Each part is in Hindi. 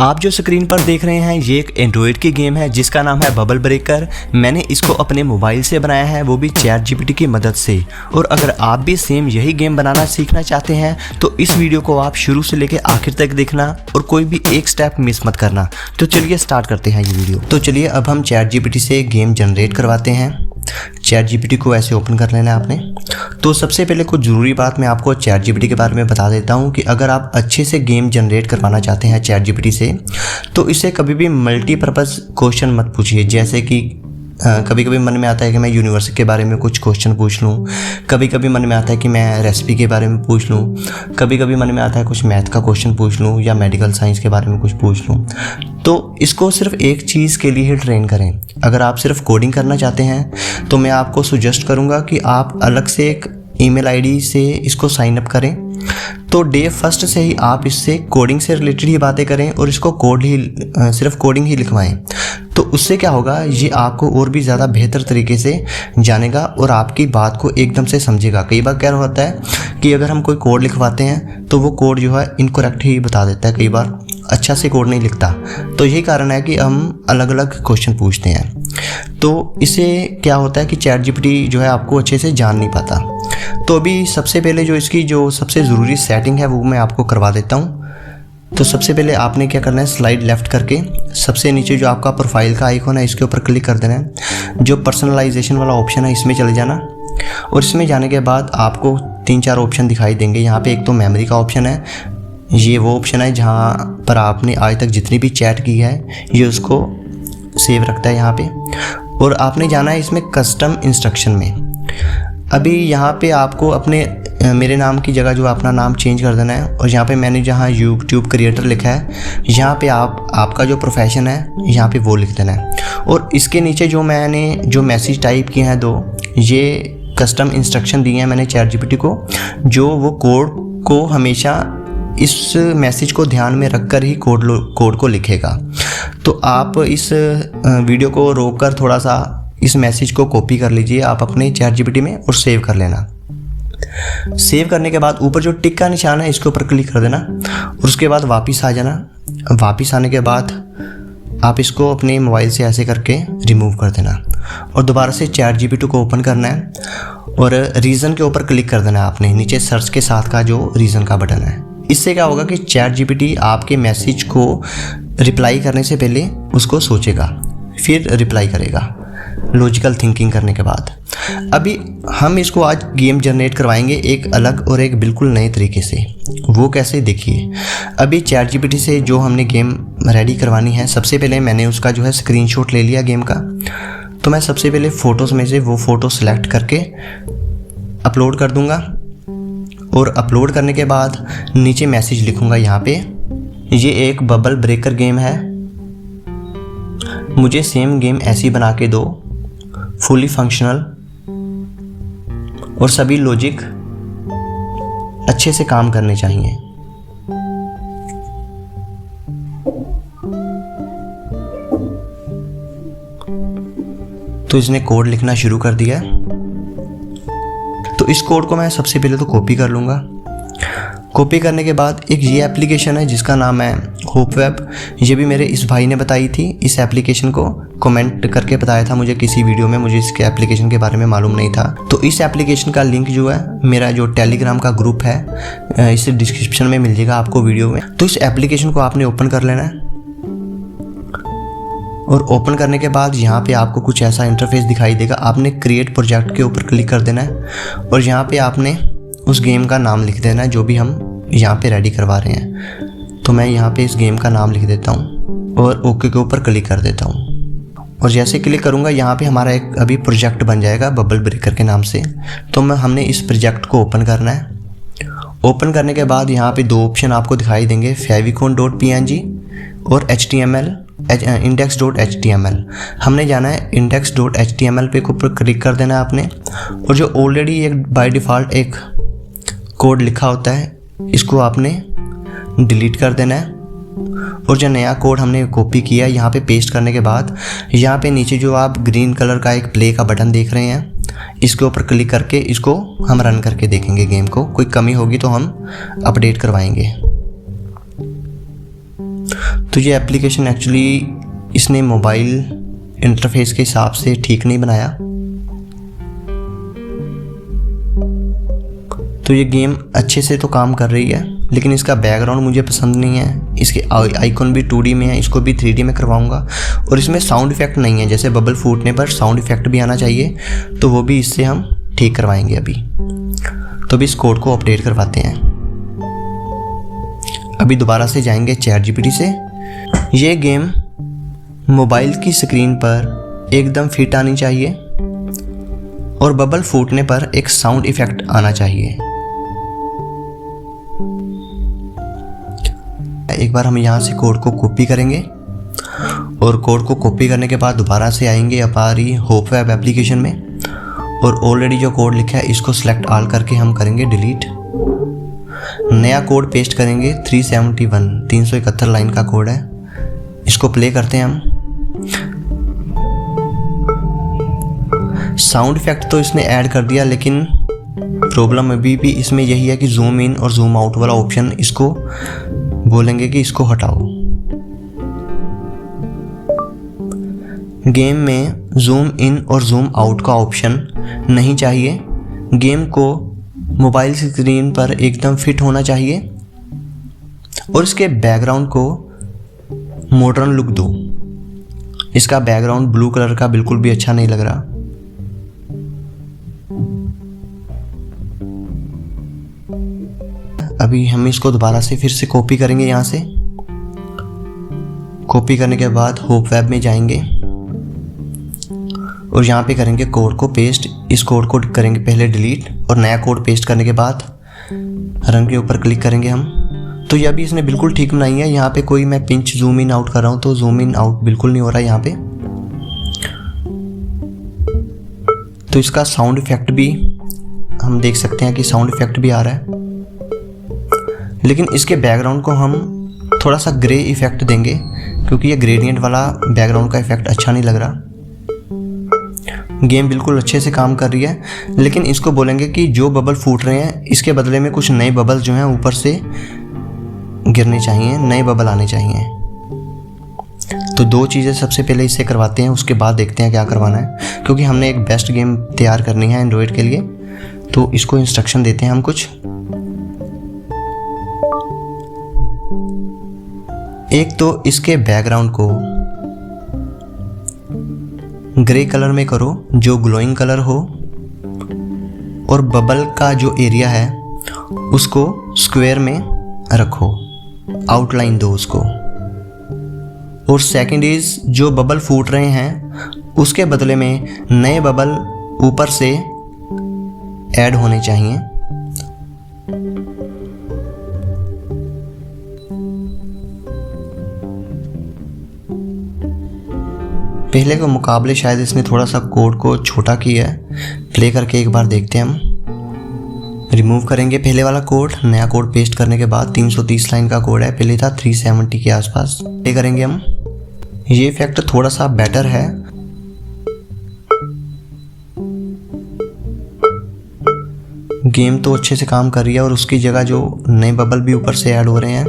आप जो स्क्रीन पर देख रहे हैं ये एक एंड्रॉयड की गेम है जिसका नाम है बबल ब्रेकर। मैंने इसको अपने मोबाइल से बनाया है, वो भी ChatGPT की मदद से। और अगर आप भी सेम यही गेम बनाना सीखना चाहते हैं तो इस वीडियो को आप शुरू से लेकर आखिर तक देखना और कोई भी एक स्टेप मिस मत करना। तो चलिए स्टार्ट करते हैं ये वीडियो। तो चलिए अब हम ChatGPT से गेम जनरेट करवाते हैं। ChatGPT को ऐसे ओपन कर लेना है आपने। तो सबसे पहले कुछ ज़रूरी बात मैं आपको ChatGPT के बारे में बता देता हूँ कि अगर आप अच्छे से गेम जनरेट करवाना चाहते हैं ChatGPT से तो इससे कभी भी मल्टीपर्पज़ क्वेश्चन मत पूछिए। जैसे कि कभी कभी मन में आता है कि मैं यूनिवर्स के बारे में कुछ क्वेश्चन पूछ लूँ, कभी कभी मन में आता है कि मैं रेसिपी के बारे में पूछ लूँ, कभी कभी मन में आता है कुछ मैथ का क्वेश्चन पूछ लूँ या मेडिकल साइंस के बारे में कुछ पूछ लूँ। तो इसको सिर्फ एक चीज़ के लिए ही ट्रेन करें। अगर आप सिर्फ कोडिंग करना चाहते हैं तो मैं आपको सुजेस्ट करूँगा कि आप अलग से एक ईमेल आईडी से इसको साइन अप करें। तो डे फर्स्ट से ही आप इससे कोडिंग से रिलेटेड ही बातें करें और इसको सिर्फ कोडिंग ही लिखवाएं। तो उससे क्या होगा, ये आपको और भी ज़्यादा बेहतर तरीके से जानेगा और आपकी बात को एकदम से समझेगा। कई बार क्या होता है कि अगर हम कोई कोड लिखवाते हैं तो वो कोड जो है इनकरेक्ट ही बता देता है, कई बार अच्छा से कोड नहीं लिखता। तो यही कारण है कि हम अलग अलग क्वेश्चन पूछते हैं। तो इससे क्या होता है कि ChatGPT जो है आपको अच्छे से जान नहीं पाता। तो अभी सबसे पहले जो इसकी जो सबसे ज़रूरी सेटिंग है वो मैं आपको करवा देता हूँ। तो सबसे पहले आपने क्या करना है, स्लाइड लेफ़्ट करके सबसे नीचे जो आपका प्रोफाइल का आइकॉन है इसके ऊपर क्लिक कर देना है। जो पर्सनलाइजेशन वाला ऑप्शन है इसमें चले जाना और इसमें जाने के बाद आपको 3-4 ऑप्शन दिखाई देंगे। यहाँ पे एक तो मेमोरी का ऑप्शन है, ये वो ऑप्शन है जहाँ पर आपने आज तक जितनी भी चैट की है ये उसको सेव रखता है यहाँ पे। और आपने जाना है इसमें कस्टम इंस्ट्रक्शन में। अभी यहाँ पे आपको अपने मेरे नाम की जगह जो अपना नाम चेंज कर देना है और यहाँ पे मैंने जहाँ यूट्यूब क्रिएटर लिखा है यहाँ पे आपका जो प्रोफेशन है यहाँ पे वो लिख देना है। और इसके नीचे जो मैंने जो मैसेज टाइप किए हैं ये कस्टम इंस्ट्रक्शन दिए हैं मैंने ChatGPT को, जो वो कोड को हमेशा इस मैसेज को ध्यान में रख कर ही कोड को लिखेगा। तो आप इस वीडियो को रोक कर थोड़ा सा इस मैसेज को कॉपी कर लीजिए आप अपने ChatGPT में और सेव कर लेना। सेव करने के बाद ऊपर जो टिक का निशान है इसके ऊपर क्लिक कर देना और उसके बाद वापस आ जाना। वापस आने के बाद आप इसको अपने मोबाइल से ऐसे करके रिमूव कर देना और दोबारा से ChatGPT को ओपन करना है और रीज़न के ऊपर क्लिक कर देना है आपने, नीचे सर्च के साथ का जो रीज़न का बटन है। इससे क्या होगा कि ChatGPT आपके मैसेज को रिप्लाई करने से पहले उसको सोचेगा फिर रिप्लाई करेगा लॉजिकल थिंकिंग करने के बाद। अभी हम इसको आज गेम जनरेट करवाएंगे एक अलग और एक बिल्कुल नए तरीके से। वो कैसे, देखिए। अभी ChatGPT से जो हमने गेम रेडी करवानी है, सबसे पहले मैंने उसका जो है स्क्रीनशॉट ले लिया गेम का। तो मैं सबसे पहले फ़ोटोज़ में से वो फ़ोटो सेलेक्ट करके अपलोड कर दूँगा और अपलोड करने के बाद नीचे मैसेज लिखूँगा यहाँ पे, ये एक बबल ब्रेकर गेम है, मुझे सेम गेम ऐसी बना के दो, फुली फंक्शनल और सभी लॉजिक अच्छे से काम करने चाहिए। तो इसने कोड लिखना शुरू कर दिया। तो इस कोड को मैं सबसे पहले तो कॉपी कर लूँगा। कॉपी करने के बाद एक ये एप्लीकेशन है जिसका नाम है होप वेब। ये भी मेरे इस भाई ने बताई थी, इस एप्लीकेशन को कमेंट करके बताया था मुझे किसी वीडियो में, मुझे इसके एप्लीकेशन के बारे में मालूम नहीं था। तो इस एप्लीकेशन का लिंक जो है मेरा जो टेलीग्राम का ग्रुप है इस डिस्क्रिप्शन में मिल जाएगा आपको वीडियो में। तो इस एप्लीकेशन को आपने ओपन कर लेना है और ओपन करने के बाद यहाँ पे आपको कुछ ऐसा इंटरफेस दिखाई देगा। आपने क्रिएट प्रोजेक्ट के ऊपर क्लिक कर देना है और यहाँ पे आपने उस गेम का नाम लिख देना है जो भी हम यहाँ पे रेडी करवा रहे हैं। तो मैं यहाँ पे इस गेम का नाम लिख देता हूँ और ओके के ऊपर क्लिक कर देता हूँ। और जैसे क्लिक करूँगा यहाँ पे हमारा एक अभी प्रोजेक्ट बन जाएगा बबल ब्रेकर के नाम से। तो हमने इस प्रोजेक्ट को ओपन करना है। ओपन करने के बाद यहाँ पे 2 ऑप्शन आपको दिखाई देंगे, favicon.png और HTML index.html। हमने जाना है index.html पे ऊपर क्लिक कर देना है आपने। और जो ऑलरेडी एक बाय डिफ़ॉल्ट एक कोड लिखा होता है इसको आपने डिलीट कर देना है और जो नया कोड हमने कॉपी किया यहाँ पे पेस्ट करने के बाद यहाँ पे नीचे जो आप ग्रीन कलर का एक प्ले का बटन देख रहे हैं इसके ऊपर क्लिक करके इसको हम रन करके देखेंगे गेम को। कोई कमी होगी तो हम अपडेट करवाएंगे। तो ये एप्लीकेशन एक्चुअली इसने मोबाइल इंटरफेस के हिसाब से ठीक नहीं बनाया। तो ये गेम अच्छे से तो काम कर रही है, लेकिन इसका बैकग्राउंड मुझे पसंद नहीं है। इसके आइकॉन भी 2D में है, इसको भी 3D में करवाऊंगा। और इसमें साउंड इफेक्ट नहीं है, जैसे बबल फूटने पर साउंड इफेक्ट भी आना चाहिए, तो वो भी इससे हम ठीक करवाएंगे अभी। तो अभी इस कोड को अपडेट करवाते हैं। अभी दोबारा से जाएंगे ChatGPT से। ये गेम मोबाइल की स्क्रीन पर एकदम फिट आनी चाहिए और बबल फूटने पर एक साउंड इफेक्ट आना चाहिए। एक बार हम यहाँ से कोड को कॉपी करेंगे और कोड को कॉपी करने के बाद दोबारा से आएंगे हमारी होप वेब एप्लीकेशन में, और ऑलरेडी जो कोड लिखा है इसको सिलेक्ट ऑल करके हम करेंगे डिलीट। नया कोड पेस्ट करेंगे 371 लाइन का कोड है। इसको प्ले करते हैं हम। साउंड इफेक्ट तो इसने ऐड कर दिया, लेकिन प्रॉब्लम अभी भी इसमें यही है कि जूम इन और जूम आउट वाला ऑप्शन इसको बोलेंगे कि इसको हटाओ। गेम में जूम इन और जूम आउट का ऑप्शन नहीं चाहिए। गेम को मोबाइल स्क्रीन पर एकदम फिट होना चाहिए और इसके बैकग्राउंड को मॉडर्न लुक दो। इसका बैकग्राउंड ब्लू कलर का बिल्कुल भी अच्छा नहीं लग रहा। अभी हम इसको दोबारा से फिर से कॉपी करेंगे। यहाँ से कॉपी करने के बाद होप वेब में जाएंगे और यहाँ पे करेंगे कोड को पेस्ट। इस कोड को करेंगे पहले डिलीट और नया कोड पेस्ट करने के बाद रन के ऊपर क्लिक करेंगे हम। तो ये अभी इसने बिल्कुल ठीक बनाई है। यहाँ पे कोई मैं पिंच जूम इन आउट कर रहा हूँ तो जूम इन आउट बिल्कुल नहीं हो रहा है यहाँ पे। तो इसका साउंड इफेक्ट भी हम देख सकते हैं कि साउंड इफेक्ट भी आ रहा है, लेकिन इसके बैकग्राउंड को हम थोड़ा सा ग्रे इफेक्ट देंगे क्योंकि ये ग्रेडियंट वाला बैकग्राउंड का इफेक्ट अच्छा नहीं लग रहा। गेम बिल्कुल अच्छे से काम कर रही है, लेकिन इसको बोलेंगे कि जो बबल फूट रहे हैं इसके बदले में कुछ नए बबल जो हैं ऊपर से गिरने चाहिए, नए बबल आने चाहिए। तो दो चीज़ें सबसे पहले इससे करवाते हैं, उसके बाद देखते हैं क्या करवाना है, क्योंकि हमने एक बेस्ट गेम तैयार करनी है एंड्रॉयड के लिए। तो इसको इंस्ट्रक्शन देते हैं हम कुछ। एक तो इसके बैकग्राउंड को ग्रे कलर में करो जो ग्लोइंग कलर हो, और बबल का जो एरिया है उसको स्क्वायर में रखो, आउटलाइन दो उसको। और सेकंड इज जो बबल फूट रहे हैं उसके बदले में नए बबल ऊपर से ऐड होने चाहिए। पहले के मुकाबले शायद इसने थोड़ा सा कोड को छोटा किया है। प्ले करके एक बार देखते हैं हम। रिमूव करेंगे पहले वाला कोड, नया कोड पेस्ट करने के बाद 330 लाइन का कोड है, पहले था 370 के आसपास। प्ले करेंगे हम। ये इफेक्ट थोड़ा सा बेटर है। गेम तो अच्छे से काम कर रही है और उसकी जगह जो नए बबल भी ऊपर से ऐड हो रहे हैं।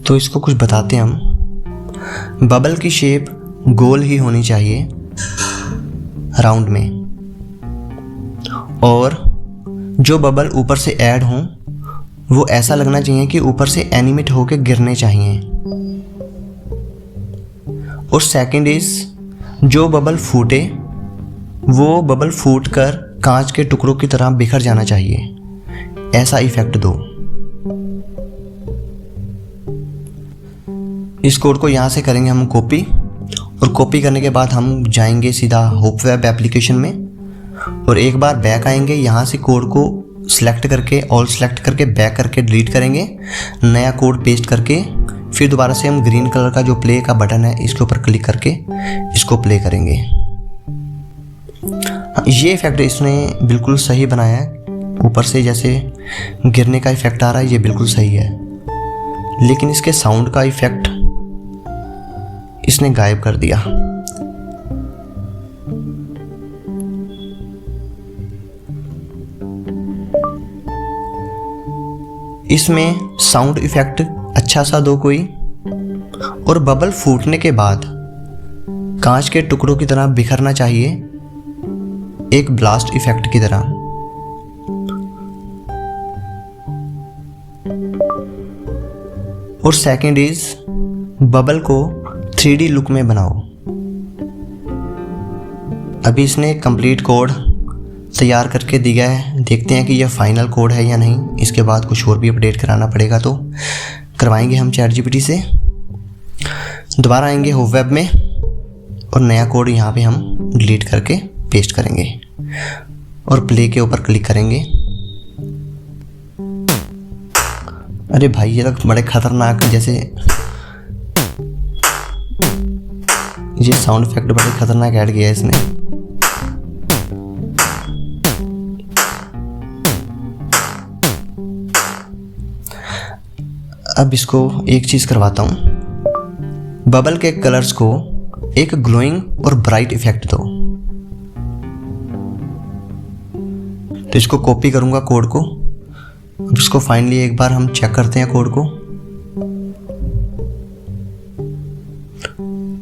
तो इसको कुछ बताते हैं हम। बबल की शेप गोल ही होनी चाहिए, राउंड में, और जो बबल ऊपर से ऐड हों वो ऐसा लगना चाहिए कि ऊपर से एनिमेट होकर गिरने चाहिए। और सेकंड इज जो बबल फूटे वो बबल फूट कर कांच के टुकड़ों की तरह बिखर जाना चाहिए, ऐसा इफेक्ट दो। इस कोड को यहाँ से करेंगे हम कॉपी, और कॉपी करने के बाद हम जाएंगे सीधा होप वेब एप्लीकेशन में और एक बार बैक आएंगे। यहाँ से कोड को सिलेक्ट करके ऑल सिलेक्ट करके बैक करके डिलीट करेंगे, नया कोड पेस्ट करके फिर दोबारा से हम ग्रीन कलर का जो प्ले का बटन है इसके ऊपर क्लिक करके इसको प्ले करेंगे। ये इफेक्ट इसने बिल्कुल सही बनाया है। ऊपर से जैसे गिरने का इफेक्ट आ रहा है ये बिल्कुल सही है, लेकिन इसके साउंड का इफेक्ट इसने गायब कर दिया। इसमें साउंड इफेक्ट अच्छा सा दो कोई, और बबल फूटने के बाद कांच के टुकड़ों की तरह बिखरना चाहिए, एक ब्लास्ट इफेक्ट की तरह। और सेकंड इज बबल को 3D लुक में बनाओ। अभी इसने कंप्लीट कोड तैयार करके दिया है, देखते हैं कि यह फाइनल कोड है या नहीं। इसके बाद कुछ और भी अपडेट कराना पड़ेगा तो करवाएंगे हम चैट जीपीटी से। दोबारा आएंगे होप वेब में और नया कोड यहाँ पे हम डिलीट करके पेस्ट करेंगे और प्ले के ऊपर क्लिक करेंगे। अरे भाई ये तो बड़े खतरनाक, जैसे ये साउंड इफेक्ट बड़े खतरनाक ऐड किया है इसने। अब इसको एक चीज करवाता हूं, बबल के कलर्स को एक ग्लोइंग और ब्राइट इफेक्ट दो। तो इसको कॉपी करूंगा कोड को। अब इसको फाइनली एक बार हम चेक करते हैं कोड को।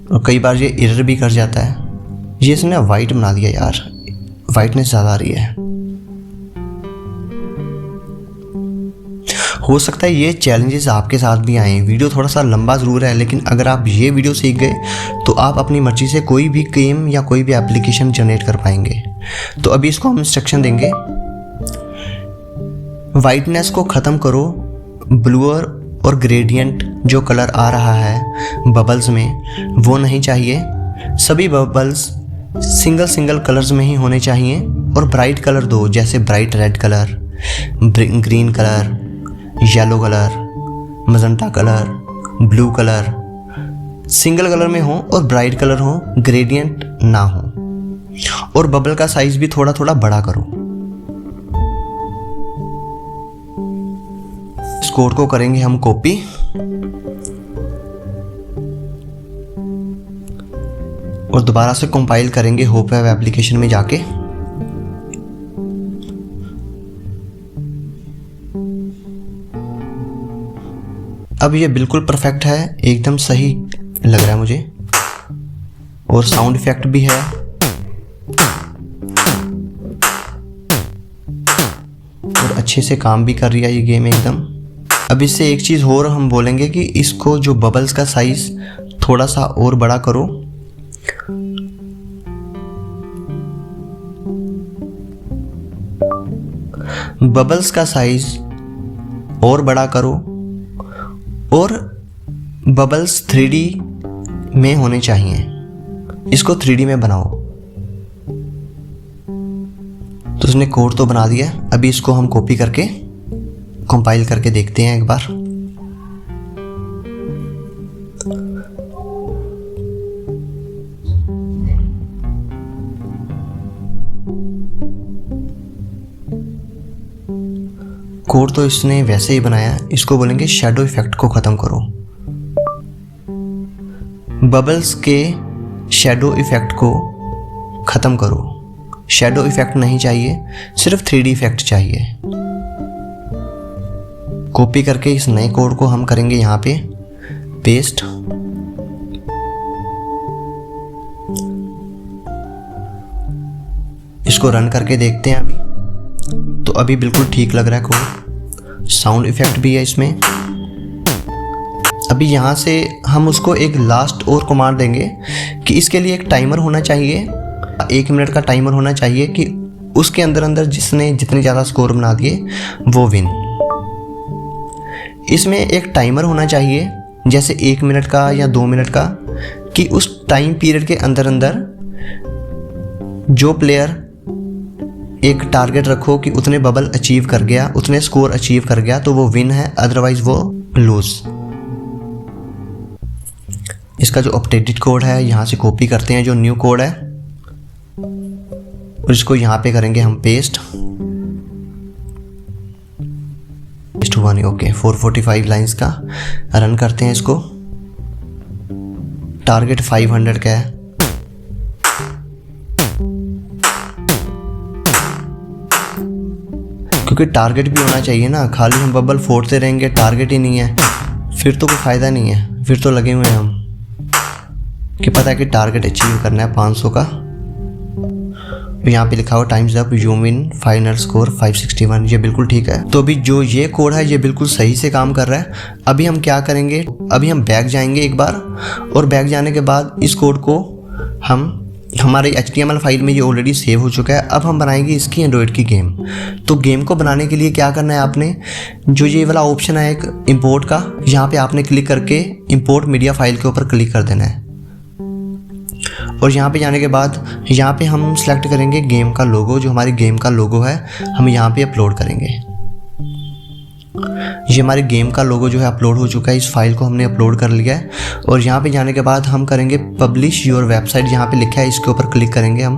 और कई बार ये एरर भी कर जाता है। ये इसने वाइट बना दिया यार, वाइटनेस ज़्यादा आ रही है। हो सकता है ये चैलेंजेस आपके साथ भी आए। वीडियो थोड़ा सा लंबा ज़रूर है, लेकिन अगर आप ये वीडियो सीख गए तो आप अपनी मर्जी से कोई भी गेम या कोई भी एप्लीकेशन जनरेट कर पाएंगे। तो अभी इसको हम इंस्ट्रक्शन देंगे, वाइटनेस को ख़त्म करो, ब्लूअर और ग्रेडियंट जो कलर आ रहा है बबल्स में वो नहीं चाहिए। सभी बबल्स सिंगल सिंगल कलर्स में ही होने चाहिए। और ब्राइट कलर दो, जैसे bright red colour, green colour, yellow colour, magenta colour, blue colour single colour में हो और ब्राइट कलर हो, ग्रेडियंट ना हो। और बबल का साइज भी थोड़ा थोड़ा बड़ा करो। इस कोड को करेंगे हम कॉपी और दोबारा से कंपाइल करेंगे होप वेब एप्लीकेशन में जाके। अब ये बिल्कुल परफेक्ट है, एकदम सही लग रहा है मुझे। और साउंड इफेक्ट भी है। और अच्छे से काम भी कर रही है ये गेम एकदम। अब इससे एक चीज़ और हम बोलेंगे कि इसको जो बबल्स का साइज थोड़ा सा और बड़ा करो। बबल्स का साइज और बड़ा करो और बबल्स 3D में होने चाहिए। इसको 3D में बनाओ। तो उसने कोड तो बना दिया। अभी इसको हम कॉपी करके कंपाइल करके देखते हैं एक बार। कोड तो इसने वैसे ही बनाया। इसको बोलेंगे शैडो इफेक्ट को ख़त्म करो। बबल्स के शैडो इफेक्ट को ख़त्म करो। शैडो इफेक्ट नहीं चाहिए, सिर्फ 3D इफेक्ट चाहिए। कॉपी करके इस नए कोड को हम करेंगे यहाँ पे पेस्ट। इसको रन करके देखते हैं अभी। तो अभी बिल्कुल ठीक लग रहा है कोड। साउंड इफेक्ट भी है इसमें। अभी यहाँ से हम उसको एक लास्ट और कमांड देंगे कि इसके लिए एक टाइमर होना चाहिए, 1 मिनट का टाइमर होना चाहिए कि उसके अंदर अंदर जिसने जितने ज़्यादा स्कोर बना दिए वो विन। इसमें एक टाइमर होना चाहिए, जैसे 1 मिनट का या 2 मिनट का, कि उस टाइम पीरियड के अंदर अंदर जो प्लेयर एक टारगेट रखो कि उतने बबल अचीव कर गया, उतने स्कोर अचीव कर गया तो वो विन है, अदरवाइज वो लूज। इसका जो अपडेटेड कोड है यहाँ से कॉपी करते हैं, जो न्यू कोड है, और इसको यहाँ पे करेंगे हम पेस्ट हुआ नहीं। ओके, 445 लाइंस का रन करते हैं इसको। टारगेट 500 का है। क्योंकि टारगेट भी होना चाहिए ना, खाली हम बबल फोड़ते रहेंगे, टारगेट ही नहीं है, फिर तो कोई फ़ायदा नहीं है, फिर तो लगे हुए हैं हम कि पता है कि टारगेट अचीव करना है 500 का। यहाँ पे लिखा हुआ times up you win final score 561, ये बिल्कुल ठीक है। तो अभी जो ये कोड है ये बिल्कुल सही से काम कर रहा है। अभी हम क्या करेंगे, अभी हम बैक जाएंगे एक बार, और बैक जाने के बाद इस कोड को हम हमारे HTML फाइल में ये ऑलरेडी सेव हो चुका है। अब हम बनाएंगे इसकी एंड्रॉयड की गेम। तो गेम को बनाने के लिए क्या करना है, आपने जो ये वाला ऑप्शन है एक इंपोर्ट का, यहाँ पे आपने क्लिक करके इंपोर्ट मीडिया फाइल के ऊपर क्लिक कर देना है। और यहाँ पे जाने के बाद यहाँ पे हम सेलेक्ट करेंगे गेम का लोगो, जो हमारी गेम का लोगो है हम यहाँ पे अपलोड करेंगे। ये हमारी गेम का लोगो जो है अपलोड हो चुका है, इस फाइल को हमने अपलोड कर लिया है। और यहाँ पे जाने के बाद हम करेंगे पब्लिश योर वेबसाइट, यहाँ पे लिखा है इसके ऊपर क्लिक करेंगे हम।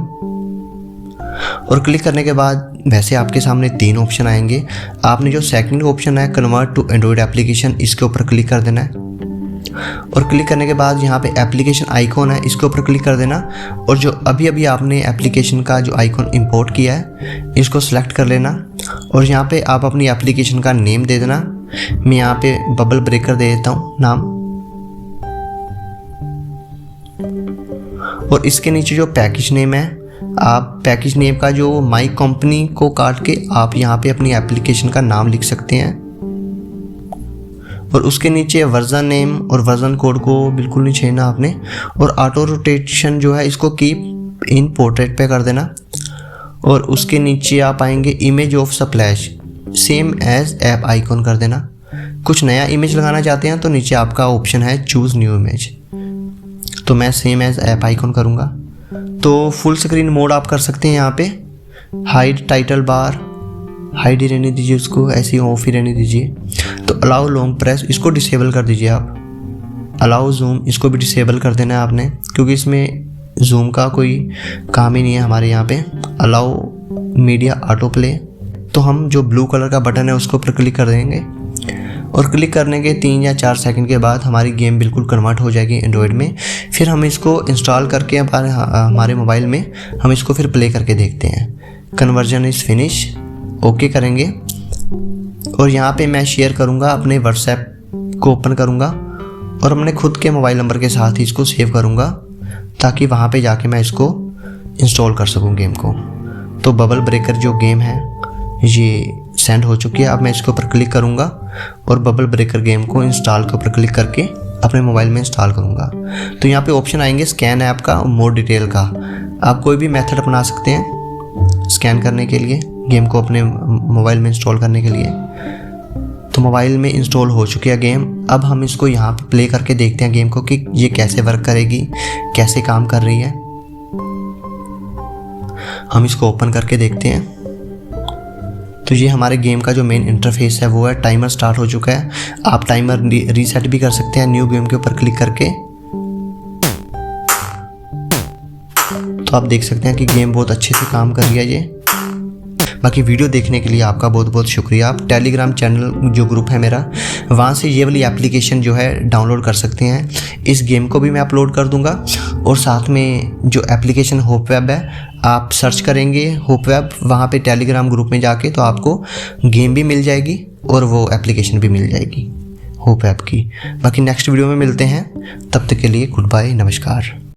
और क्लिक करने के बाद वैसे आपके सामने 3 ऑप्शन आएंगे। आपने जो सेकंड ऑप्शन है कन्वर्ट टू एंड्रॉयड एप्लीकेशन, इसके ऊपर क्लिक कर देना है। और क्लिक करने के बाद यहाँ पे एप्लीकेशन आइकॉन है, इसके ऊपर क्लिक कर देना। और जो अभी अभी आपने एप्लीकेशन का जो आइकॉन इंपोर्ट किया है इसको सिलेक्ट कर लेना। और यहाँ पे आप अपनी एप्लीकेशन का नेम दे देना। मैं यहाँ पे बबल ब्रेकर दे देता हूँ नाम। और इसके नीचे जो पैकेज नेम है, आप पैकेज नेम का जो माई कंपनी को काट के आप यहाँ पे अपनी एप्लीकेशन का नाम लिख सकते हैं। और उसके नीचे वर्जन नेम और वर्जन कोड को बिल्कुल नहीं छेड़ना आपने। और ऑटो रोटेशन जो है इसको कीप इन पोर्ट्रेट पे कर देना। और उसके नीचे आप आएंगे image of splash same as app icon कर देना। कुछ नया इमेज लगाना चाहते हैं तो नीचे आपका ऑप्शन है चूज़ न्यू इमेज, तो मैं सेम एज ऐप आइकॉन करूँगा। तो फुल स्क्रीन मोड आप कर सकते हैं यहाँ पे। हाइड टाइटल बार, हाइड ही रहने दीजिए उसको, ऐसे ही ऑफ ही रहने दीजिए। तो अलाउ लॉन्ग प्रेस इसको डिसेबल कर दीजिए आप। अलाउ जूम इसको भी डिसेबल कर देना है आपने, क्योंकि इसमें जूम का कोई काम ही नहीं है हमारे यहाँ पे। अलाउ मीडिया ऑटो प्ले, तो हम जो ब्लू कलर का बटन है उसके ऊपर क्लिक कर देंगे। और क्लिक करने के 3 या 4 सेकंड के बाद हमारी गेम बिल्कुल कन्वर्ट हो जाएगी एंड्रॉयड में। फिर हम इसको इंस्टॉल करके हमारे मोबाइल में हम इसको फिर प्ले करके देखते हैं। कन्वर्जन इज़ फिनिश, ओके करेंगे। और यहाँ पे मैं शेयर करूँगा, अपने व्हाट्सएप को ओपन करूँगा और अपने खुद के मोबाइल नंबर के साथ ही इसको सेव करूँगा, ताकि वहाँ पे जाके मैं इसको इंस्टॉल कर सकूँ गेम को। तो बबल ब्रेकर जो गेम है ये सेंड हो चुकी है। अब मैं इसके ऊपर क्लिक करूँगा और बबल ब्रेकर गेम को इंस्टॉल के ऊपर क्लिक करके अपने मोबाइल में इंस्टॉल करूँगा। तो यहाँ पे ऑप्शन आएंगे स्कैन ऐप का और मोर डिटेल का। आप कोई भी मेथड अपना सकते हैं स्कैन करने के लिए, गेम को अपने मोबाइल में इंस्टॉल करने के लिए। तो मोबाइल में इंस्टॉल हो चुकी है गेम। अब हम इसको यहाँ पे प्ले करके देखते हैं गेम को कि ये कैसे वर्क करेगी, कैसे काम कर रही है। हम इसको ओपन करके देखते हैं। तो ये हमारे गेम का जो मेन इंटरफेस है वो है। टाइमर स्टार्ट हो चुका है। आप टाइमर रीसेट भी कर सकते हैं न्यू गेम के ऊपर क्लिक करके। तो आप देख सकते हैं कि गेम बहुत अच्छे से काम कर रही है ये। बाकी वीडियो देखने के लिए आपका बहुत बहुत शुक्रिया। आप टेलीग्राम चैनल जो ग्रुप है मेरा, वहाँ से ये वाली एप्लीकेशन जो है डाउनलोड कर सकते हैं। इस गेम को भी मैं अपलोड कर दूँगा। और साथ में जो एप्लीकेशन होप वेब है, आप सर्च करेंगे होप वेब वहाँ पे टेलीग्राम ग्रुप में जाके, तो आपको गेम भी मिल जाएगी और वो एप्लीकेशन भी मिल जाएगी होप वेब की। बाकी नेक्स्ट वीडियो में मिलते हैं, तब तक के लिए गुड बाय, नमस्कार।